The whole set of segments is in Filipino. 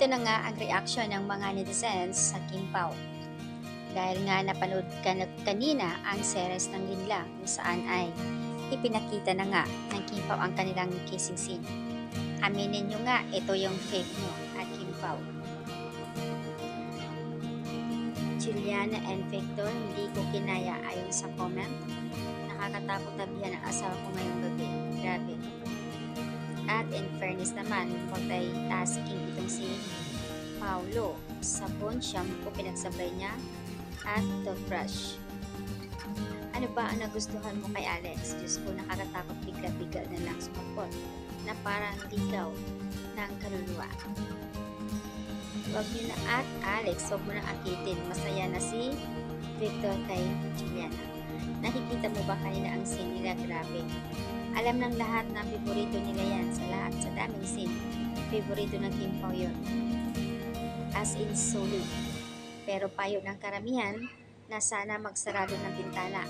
na nga ang reaksyon ng mga netizens sa Kim Pao. Dahil nga napanood kanina ang series ng Linla kung saan ay ipinakita na nga ng Kim Pao ang kanilang kissing scene. Aminin nyo nga, ito yung fake nyo at Kim Pao. Juliana and Victor, hindi ko kinaya ayon sa comment. Nakakatakot tabihan ang asawa ko ngayong gabi. Grabe. At in fairness naman, multitasking itong si Paulo. Sabon, shampoo, pinagsabay niya at toothbrush. Ano ba ang nagustuhan mo kay Alex? Diyos ko, nakakatakot bigla-bigla na lang sumapot na parang ligaw ng kaluluwa. Huwag niyo na at Alex, huwag mo na akitin. Masaya na si Victor kay Juliana. Nakikita mo ba kanina ang scene nila? Grabe. Alam ng lahat na favorito nila yan sa lahat. Sa daming scene, favorito ng Kim Pao yun. As in solid. Pero payo ng karamihan na sana magsarado ng bintana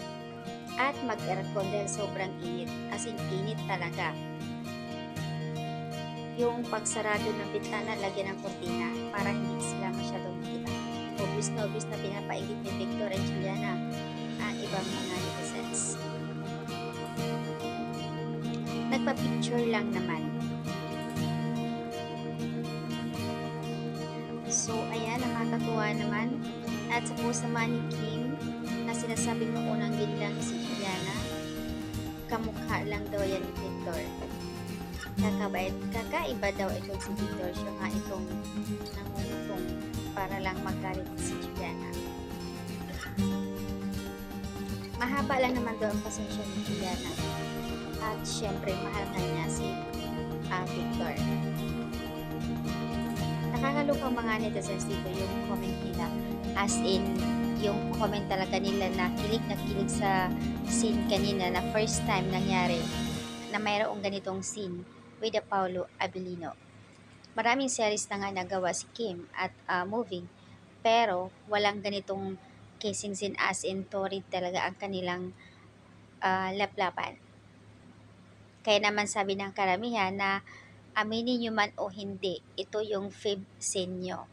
at mag-aircon dahil sobrang init. As in init talaga. Yung pagsarado ng bintana, lagyan ng kortina para hindi sila masyadong makita. Obvious na pinapaigit ni Victor and Juliana ang ibang mga netizens. Nagpa-picture lang naman. So, ayan, nakakatuwa naman. At sa post naman ni Kim, na sinasabing maunang din lang si Juliana, kamukha lang daw yan ni Victor. Kakaiba daw itong si Victor. Siya nga itong nangungutong para lang magalit si Juliana. Mahaba lang naman daw ang pasensya ni Juliana. At syempre, mahal nga niya si Victor. Nakakalukang mga netizens dito yung comment nila. As in, yung comment talaga nila na kilig sa scene kanina na first time nangyari na mayroong ganitong scene with the Paulo Abilino. Maraming series na nga nagawa si Kim at movie, pero walang ganitong kissing scene as in torrid talaga ang kanilang laplapan. Kaya naman sabi ng karamihan na aminin nyo man o hindi, ito yung fave scene nyo.